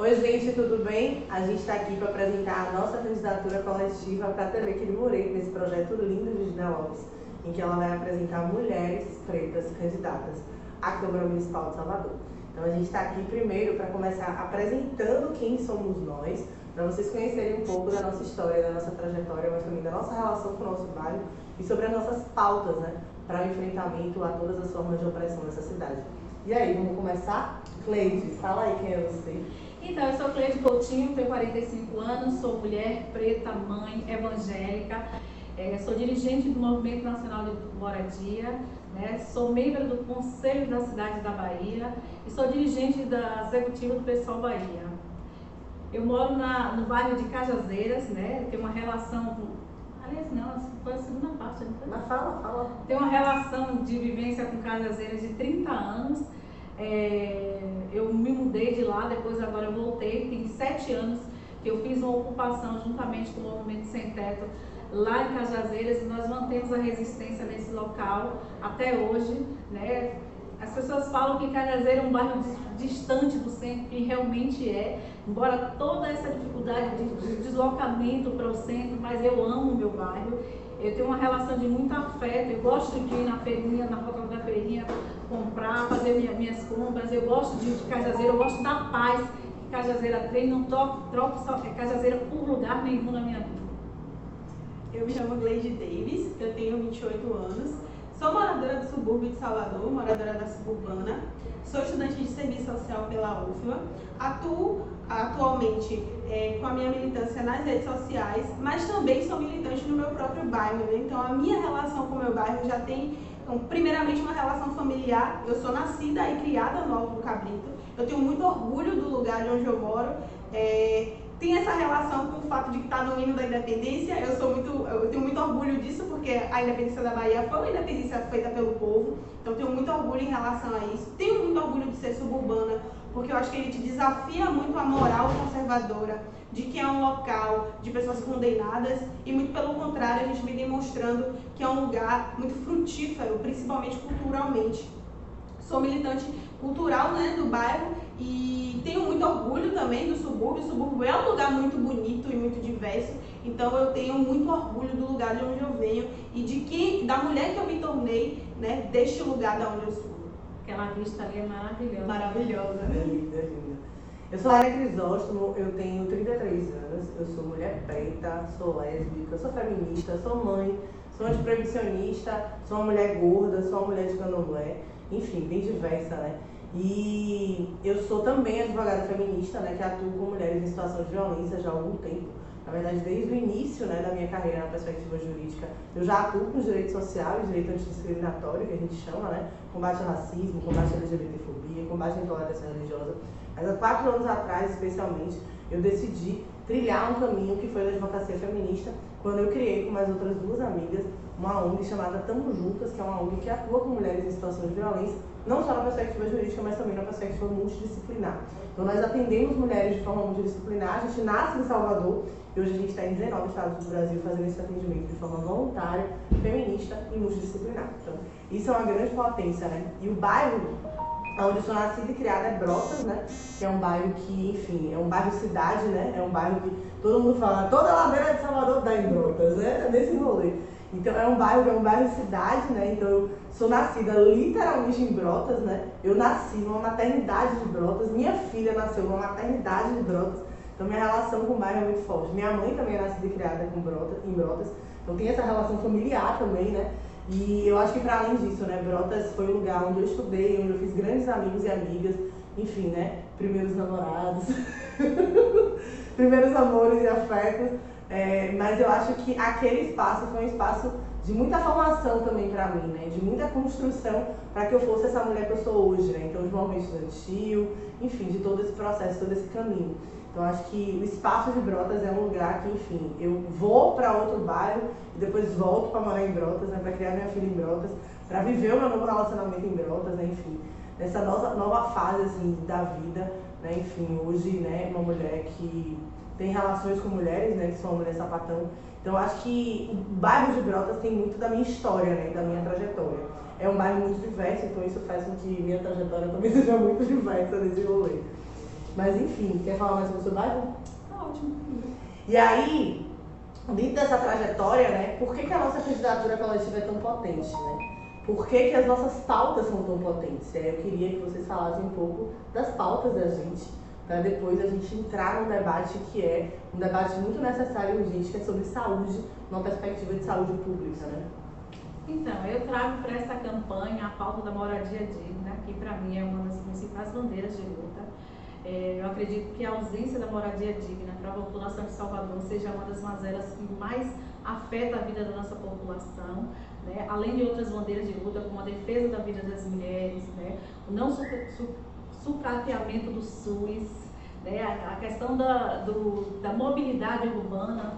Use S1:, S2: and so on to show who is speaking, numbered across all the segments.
S1: Oi gente, tudo bem? A gente está aqui para apresentar a nossa candidatura coletiva para a TV Quirino Moreira, nesse projeto lindo de Gina Lopes, em que ela vai apresentar mulheres pretas candidatas à Câmara Municipal de Salvador. Então a gente está aqui primeiro para começar apresentando quem somos nós, para vocês conhecerem um pouco da nossa história, da nossa trajetória, mas também da nossa relação com o nosso bairro e sobre as nossas pautas, né, para o enfrentamento a todas as formas de opressão nessa cidade. E aí, vamos começar? Cleide, fala aí quem é você.
S2: Então, eu sou Cleide Coutinho, tenho 45 anos, sou mulher, preta, mãe, evangélica, sou dirigente do Movimento Nacional de Moradia, né? Sou membro do Conselho da Cidade da Bahia e sou dirigente da Executiva do Pessoal Bahia. Eu moro no bairro de Cajazeiras, né? Tenho uma relação aliás, não, foi a segunda parte, não foi?
S1: Mas fala.
S2: Tenho uma relação de vivência com Cajazeiras de 30 anos. Eu me mudei de lá, depois agora eu voltei, tem 7 anos que eu fiz uma ocupação juntamente com o Movimento Sem Teto lá em Cajazeiras e nós mantemos a resistência nesse local até hoje, né? As pessoas falam que Cajazeiras é um bairro distante do centro, e realmente é, embora toda essa dificuldade de deslocamento para o centro, mas eu amo o meu bairro. Eu tenho uma relação de muito afeto, eu gosto de ir na feirinha, na rota da feirinha, comprar, fazer minhas compras, eu gosto de Cajazeira, eu gosto da paz que Cajazeira tem, não troco Cajazeira por lugar nenhum na minha vida.
S3: Eu me chamo Gleide Davis, eu tenho 28 anos, sou moradora do subúrbio de Salvador, moradora da suburbana, sou estudante de serviço social pela UFMA, atuo atualmente com a minha militância nas redes sociais, mas também sou militante no meu próprio bairro, né? Então a minha relação com o meu bairro já tem, primeiramente, uma relação familiar. Eu sou nascida e criada no Alto do Cabrito, eu tenho muito orgulho do lugar de onde eu moro, tem essa relação com o fato de estar no hino da independência. Eu tenho muito orgulho disso, porque a independência da Bahia foi uma independência feita pelo povo, então eu tenho muito orgulho em relação a isso. Tenho muito orgulho de ser suburbana, porque eu acho que ele te desafia muito a moral conservadora de que é um local de pessoas condenadas, e muito pelo contrário, a gente vem demonstrando que é um lugar muito frutífero, principalmente culturalmente. Sou militante cultural, né, do bairro, e tenho muito orgulho também do subúrbio. O subúrbio é um lugar muito bonito e muito diverso, então eu tenho muito orgulho do lugar de onde eu venho e da mulher que eu me tornei, né, deste lugar de onde eu sou.
S2: Aquela vista ali é maravilhosa.
S3: Maravilhosa.
S1: É linda. Eu sou Maria Crisóstomo, eu tenho 33 anos, eu sou mulher preta, sou lésbica, sou feminista, sou mãe, sou antiproibicionista, sou uma mulher gorda, sou uma mulher de candomblé, enfim, bem diversa, né? E eu sou também advogada feminista, né, que atuo com mulheres em situação de violência já há algum tempo. Na verdade, desde o início, né, da minha carreira na perspectiva jurídica, eu já atuo com os direitos sociais, direito antidiscriminatório, que a gente chama, né, combate ao racismo, combate à LGBTfobia, combate à intolerância religiosa. Mas há 4 anos atrás, especialmente, eu decidi trilhar um caminho que foi da advocacia feminista, quando eu criei com mais outras 2 amigas uma ONG chamada Tamo Juntas, que é uma ONG que atua com mulheres em situação de violência, não só na perspectiva jurídica, mas também na perspectiva multidisciplinar. Então nós atendemos mulheres de forma multidisciplinar, a gente nasce em Salvador, e hoje a gente está em 19 estados do Brasil fazendo esse atendimento de forma voluntária, feminista e multidisciplinar. Então isso é uma grande potência, né? E o bairro onde eu sou nascida e criada é Brotas, né? Que é um bairro que, enfim, é um bairro cidade, né? É um bairro que todo mundo fala, toda ladeira de Salvador dá em Brotas, né? Nesse rolê. Então é um bairro cidade, né? Então eu sou nascida literalmente em Brotas, né? Eu nasci numa maternidade de Brotas, minha filha nasceu numa maternidade de Brotas, então minha relação com o bairro é muito forte. Minha mãe também é nascida e criada em Brotas, então tem essa relação familiar também, né? E eu acho que para além disso, né, Brotas foi o lugar onde eu estudei, onde eu fiz grandes amigos e amigas, enfim, né? Primeiros namorados, primeiros amores e afetos. Mas eu acho que aquele espaço foi um espaço de muita formação também para mim, né? De muita construção para que eu fosse essa mulher que eu sou hoje, né? Então, de movimento estudantil, enfim, de todo esse processo, todo esse caminho. Então, acho que o espaço de Brotas é um lugar que, enfim, eu vou para outro bairro e depois volto para morar em Brotas, né? Para criar minha filha em Brotas, para viver o meu novo relacionamento em Brotas, né? Enfim, nessa nova fase, assim, da vida, né? Enfim, hoje, né, uma mulher que tem relações com mulheres, né, que sou uma mulher sapatão. Então, eu acho que o bairro de Brotas tem muito da minha história, né, da minha trajetória. É um bairro muito diverso, então isso faz com que minha trajetória também seja muito diversa nesse rolê. Mas enfim, quer falar mais sobre o seu bairro?
S2: Tá ótimo.
S1: E aí, dentro dessa trajetória, né, por que a nossa candidatura coletiva é tão potente, né? Por que as nossas pautas são tão potentes? E aí eu queria que vocês falassem um pouco das pautas da gente, para depois a gente entrar num debate que é um debate muito necessário e urgente, que é sobre saúde, numa perspectiva de saúde pública, né?
S2: Então, eu trago para essa campanha a pauta da moradia digna, que para mim é uma das principais bandeiras de luta. Eu acredito que a ausência da moradia digna para a população de Salvador seja uma das mazelas que mais afeta a vida da nossa população, né? Além de outras bandeiras de luta, como a defesa da vida das mulheres, né? O não sucateamento do SUS, né? A questão da mobilidade urbana.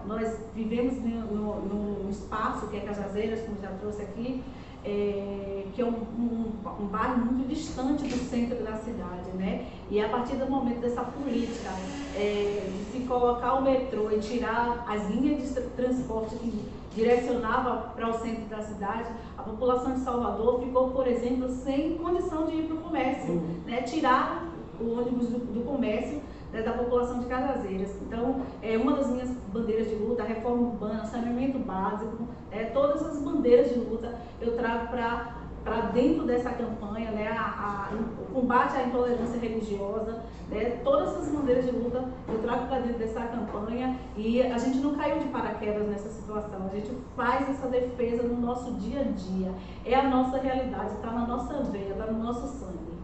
S2: Nós vivemos num espaço que é Cajazeiras, como já trouxe aqui, que é um bairro muito distante do centro da cidade, né? E a partir do momento dessa política de se colocar o metrô e tirar as linhas de transporte que direcionava para o centro da cidade, a população de Salvador ficou, por exemplo, sem condição de ir para o comércio, né? Tiraram o ônibus do comércio, né, da população de Cajazeiras. Então, uma das minhas bandeiras de luta, a reforma urbana, saneamento básico, todas as bandeiras de luta eu trago para dentro dessa campanha, né, o combate à intolerância religiosa, né, todas essas bandeiras de luta eu trago para dentro dessa campanha, e a gente não caiu de paraquedas nessa situação, a gente faz essa defesa no nosso dia a dia, é a nossa realidade, está na nossa veia, está no nosso sangue.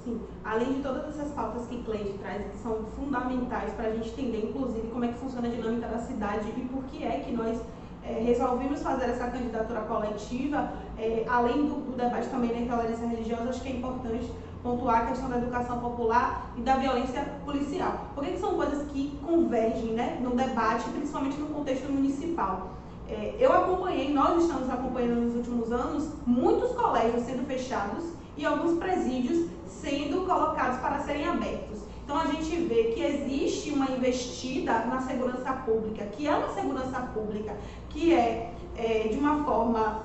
S3: Sim, além de todas essas pautas que Cleide traz, que são fundamentais para a gente entender, inclusive, como é que funciona a dinâmica da cidade e por que é que nós resolvemos fazer essa candidatura coletiva, além do debate também da intolerância religiosa, acho que é importante pontuar a questão da educação popular e da violência policial. Porque são coisas que convergem, né, no debate, principalmente no contexto municipal. Eu acompanhei, nós estamos acompanhando nos últimos anos, muitos colégios sendo fechados e alguns presídios sendo colocados para serem abertos. Então a gente vê que existe uma investida na segurança pública, que é uma segurança pública que de uma forma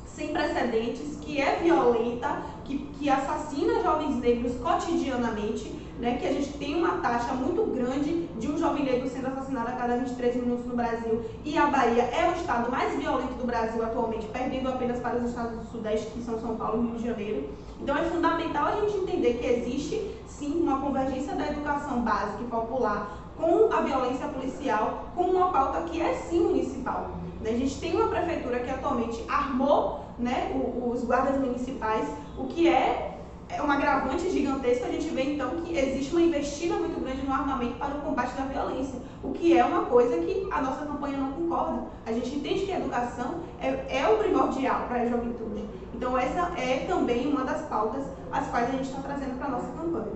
S3: sem precedentes, que é violenta, que assassina jovens negros cotidianamente, né, que a gente tem uma taxa muito grande de um jovem negro sendo assassinado a cada 23 minutos no Brasil, e a Bahia é o estado mais violento do Brasil atualmente, perdendo apenas para os estados do Sudeste, que são São Paulo e Rio de Janeiro. Então é fundamental a gente entender que existe sim uma convergência da educação básica e popular com a violência policial, com uma pauta que é sim municipal. A gente tem uma prefeitura que atualmente armou, né, os guardas municipais, o que é um agravante gigantesco. A gente vê então que existe uma investida muito grande no armamento para o combate da violência, o que é uma coisa que a nossa campanha não concorda. A gente entende que a educação é o primordial para a juventude. Então essa é também uma das pautas as quais a gente está trazendo para a nossa campanha.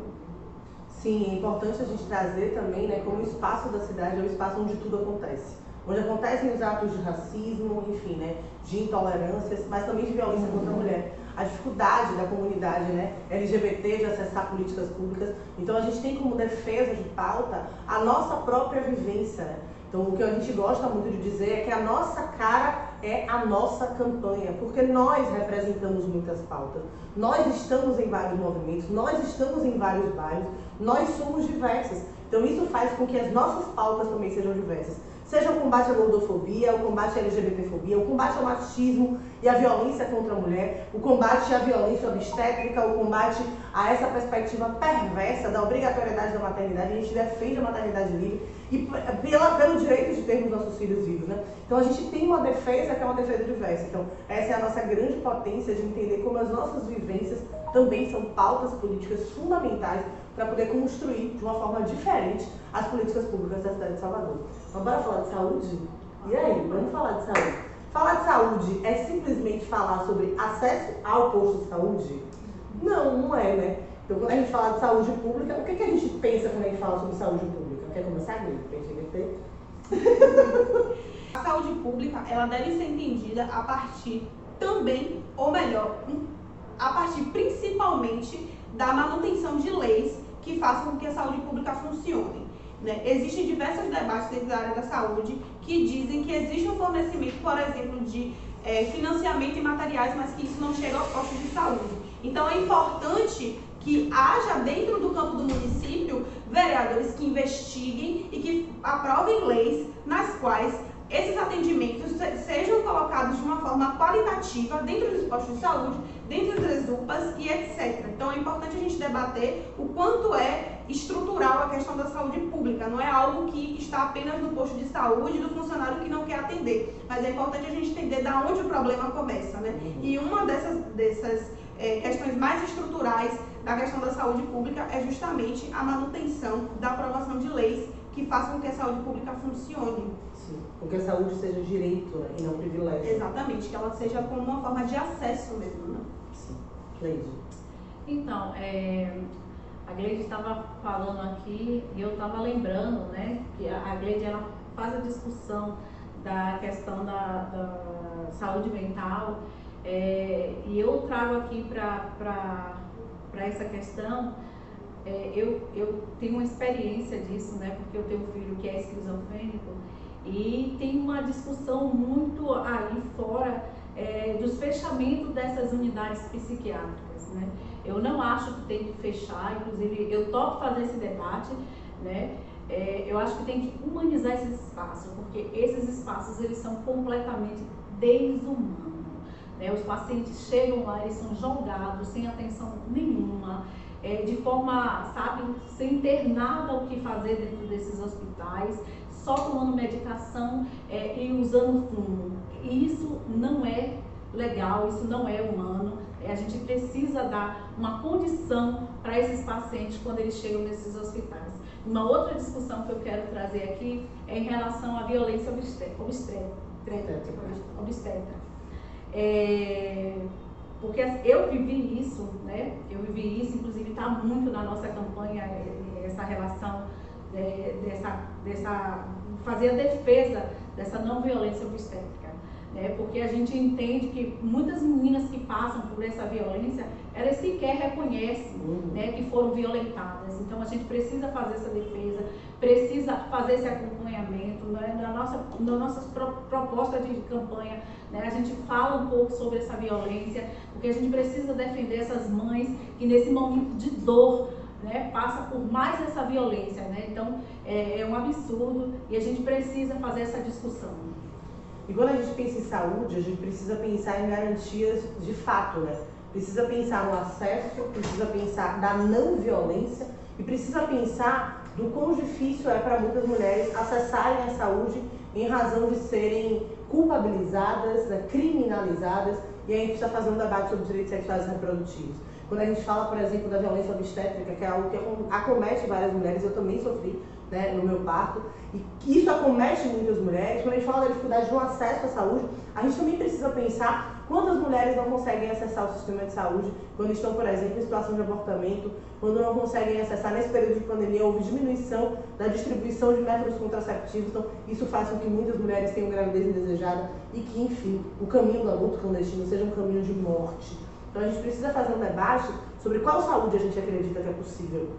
S1: Sim, é importante a gente trazer também, né, como o espaço da cidade é o espaço onde tudo acontece. Onde acontecem os atos de racismo, enfim, né, de intolerâncias, mas também de violência contra a mulher. A dificuldade da comunidade, né, LGBT de acessar políticas públicas. Então a gente tem como defesa de pauta a nossa própria vivência, né? Então o que a gente gosta muito de dizer é que a nossa cara é a nossa campanha, porque nós representamos muitas pautas. Nós estamos em vários movimentos, nós estamos em vários bairros, nós somos diversas. Então isso faz com que as nossas pautas também sejam diversas. Seja o combate à gordofobia, o combate à LGBTfobia, o combate ao machismo e à violência contra a mulher, o combate à violência obstétrica, o combate a essa perspectiva perversa da obrigatoriedade da maternidade. A gente defende a maternidade livre e pelo direito de termos nossos filhos vivos, né? Então a gente tem uma defesa que é uma defesa diversa. Então essa é a nossa grande potência de entender como as nossas vivências também são pautas políticas fundamentais para poder construir de uma forma diferente as políticas públicas da cidade de Salvador. Então, bora falar de saúde? E aí, vamos falar de saúde. Falar de saúde é simplesmente falar sobre acesso ao posto de saúde? Não, não é, né? Então, quando a gente fala de saúde pública, o que a gente pensa quando a gente fala sobre saúde pública? Quer começar, Gui?
S3: A saúde pública, ela deve ser entendida a partir também, ou melhor, a partir principalmente da manutenção de leis que façam com que a saúde pública funcione. Né? Existem diversos debates dentro da área da saúde que dizem que existe um fornecimento, por exemplo, de financiamento e materiais, mas que isso não chega aos postos de saúde. Então é importante que haja dentro do campo do município vereadores que investiguem e que aprovem leis nas quais esses atendimentos sejam colocados de uma forma qualitativa dentro dos postos de saúde, dentro das UPAs e etc. Então é importante a gente debater o quanto é estrutural a questão da saúde pública. Não é algo que está apenas no posto de saúde do funcionário que não quer atender, mas é importante a gente entender de onde o problema começa, né? E uma dessas questões mais estruturais da questão da saúde pública é justamente a manutenção da aprovação de leis que façam com que a saúde pública funcione.
S1: Sim, com que a saúde seja direito, né, e não privilégio.
S3: Exatamente, que ela seja como uma forma de acesso mesmo, né?
S1: Sim. Cleide.
S2: Então, a Gleide estava falando aqui e eu estava lembrando, né, que a Gleide ela faz a discussão da questão da saúde mental, e eu trago aqui para essa questão. Eu tenho uma experiência disso, né, porque eu tenho um filho que é esquizofrênico e tem uma discussão muito aí fora dos fechamentos dessas unidades psiquiátricas, né. Eu não acho que tem que fechar, inclusive eu topo fazer esse debate, né. Eu acho que tem que humanizar esses espaços, porque esses espaços eles são completamente desumanos, né. Os pacientes chegam lá, eles são jogados sem atenção nenhuma, de forma, sabe, sem ter nada o que fazer dentro desses hospitais, só tomando medicação e usando fumo. E isso não é legal, isso não é humano. A gente precisa dar uma condição para esses pacientes quando eles chegam nesses hospitais. Uma outra discussão que eu quero trazer aqui é em relação à violência obstétrica. Porque eu vivi isso, né? Eu vivi isso, inclusive está muito na nossa campanha essa relação fazer a defesa dessa não violência obstétrica, né? Porque a gente entende que muitas meninas que passam por essa violência, elas sequer reconhecem, né, que foram violentadas. Então a gente precisa fazer essa defesa, precisa fazer esse acompanhamento, né? Na nossa proposta de campanha, né, a gente fala um pouco sobre essa violência, porque a gente precisa defender essas mães que nesse momento de dor, né, passa por mais essa violência, né? Então é um absurdo e a gente precisa fazer essa discussão.
S1: E quando a gente pensa em saúde, a gente precisa pensar em garantias de fato, né? Precisa pensar no acesso, precisa pensar da não violência e precisa pensar do quão difícil é para muitas mulheres acessarem a saúde em razão de serem culpabilizadas, né, criminalizadas, e a gente precisa fazer um debate sobre direitos sexuais e reprodutivos. Quando a gente fala, por exemplo, da violência obstétrica, que é algo que acomete várias mulheres, eu também sofri, né, no meu parto, e que isso acomete muitas mulheres. Quando a gente fala da dificuldade no acesso à saúde, a gente também precisa pensar quantas mulheres não conseguem acessar o sistema de saúde quando estão, por exemplo, em situação de abortamento, quando não conseguem acessar. Nesse período de pandemia houve diminuição da distribuição de métodos contraceptivos, então isso faz com que muitas mulheres tenham gravidez indesejada e que, enfim, o caminho do aborto clandestino seja um caminho de morte. Então a gente precisa fazer um debate sobre qual saúde a gente acredita que é possível.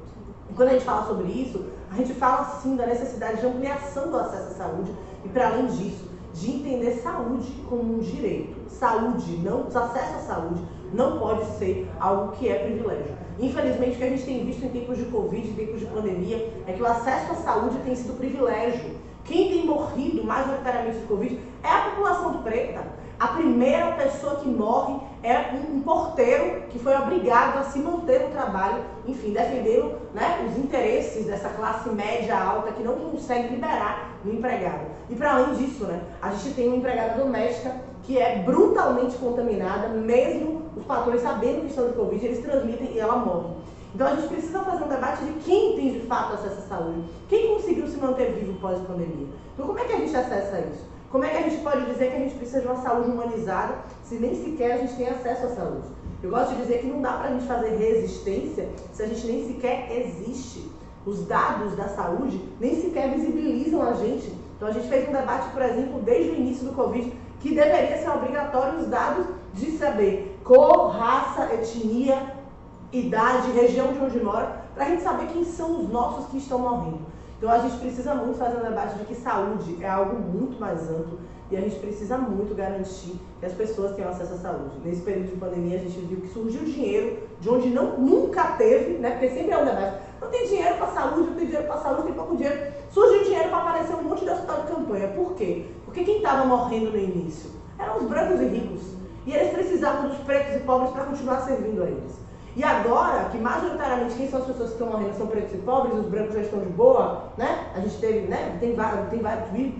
S1: E quando a gente fala sobre isso, a gente fala sim da necessidade de ampliação do acesso à saúde e, para além disso, de entender saúde como um direito. Saúde, não, o acesso à saúde não pode ser algo que é privilégio. Infelizmente, o que a gente tem visto em tempos de Covid, em tempos de pandemia, é que o acesso à saúde tem sido privilégio. Quem tem morrido majoritariamente de Covid é a população preta. A primeira pessoa que morre é um porteiro que foi obrigado a se manter no trabalho, enfim, defendendo, né, os interesses dessa classe média alta que não consegue liberar o empregado. E para além disso, né, a gente tem uma empregada doméstica que é brutalmente contaminada, mesmo os patrões sabendo que estão de Covid, eles transmitem e ela morre. Então a gente precisa fazer um debate de quem tem de fato acesso à saúde, quem conseguiu se manter vivo pós-pandemia. Então como é que a gente acessa isso? Como é que a gente pode dizer que a gente precisa de uma saúde humanizada se nem sequer a gente tem acesso à saúde? Eu gosto de dizer que não dá pra gente fazer resistência se a gente nem sequer existe. Os dados da saúde nem sequer visibilizam a gente. Então a gente fez um debate, por exemplo, desde o início do Covid, que deveria ser obrigatório os dados de saber cor, raça, etnia, idade, região de onde mora, para a gente saber quem são os nossos que estão morrendo. Então a gente precisa muito fazer um debate de que saúde é algo muito mais amplo, e a gente precisa muito garantir que as pessoas tenham acesso à saúde. Nesse período de pandemia, a gente viu que surgiu dinheiro de onde nunca teve, né? Porque sempre é um debate. Não tem dinheiro para saúde, não tem dinheiro para saúde, tem pouco dinheiro. Surgiu dinheiro para aparecer um monte de hospital de campanha. Por quê? Porque quem estava morrendo no início eram os brancos e ricos. E eles precisavam dos pretos e pobres para continuar servindo a eles. E agora, que majoritariamente quem são as pessoas que estão morrendo são pretos e pobres, os brancos já estão de boa, né? A gente teve, né? Tem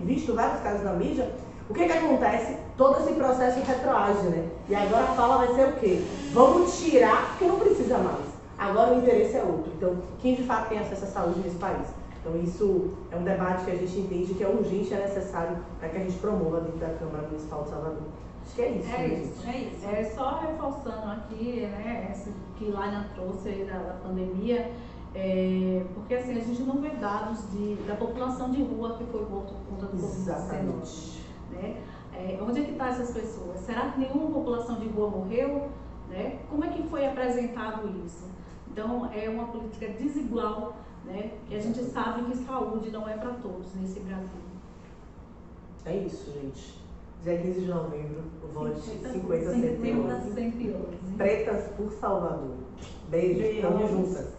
S1: visto vários casos na mídia. O que acontece? Todo esse processo retroage, né? E agora a fala vai ser o quê? Vamos tirar, porque não precisa mais. Agora o interesse é outro. Então, quem de fato tem acesso à saúde nesse país? Então, isso é um debate que a gente entende que é urgente e é necessário para que a gente promova dentro da Câmara Municipal de Salvador. Acho que é isso,
S2: É
S1: gente.
S2: isso, é isso. É só reforçando aqui, né, essa que Laina trouxe aí da pandemia, porque assim, a gente não vê dados da população de rua que foi morta por conta do Covid-19.
S1: Exatamente.
S2: Né? Onde é que estão essas pessoas? Será que nenhuma população de rua morreu? Né? Como é que foi apresentado isso? Então, é uma política desigual, né? Que a gente sabe que saúde não é para todos nesse Brasil.
S1: É isso, gente. Dia 15 de novembro, vote
S2: 50-111.
S1: Pretas por Salvador. Beijo, tamo juntas.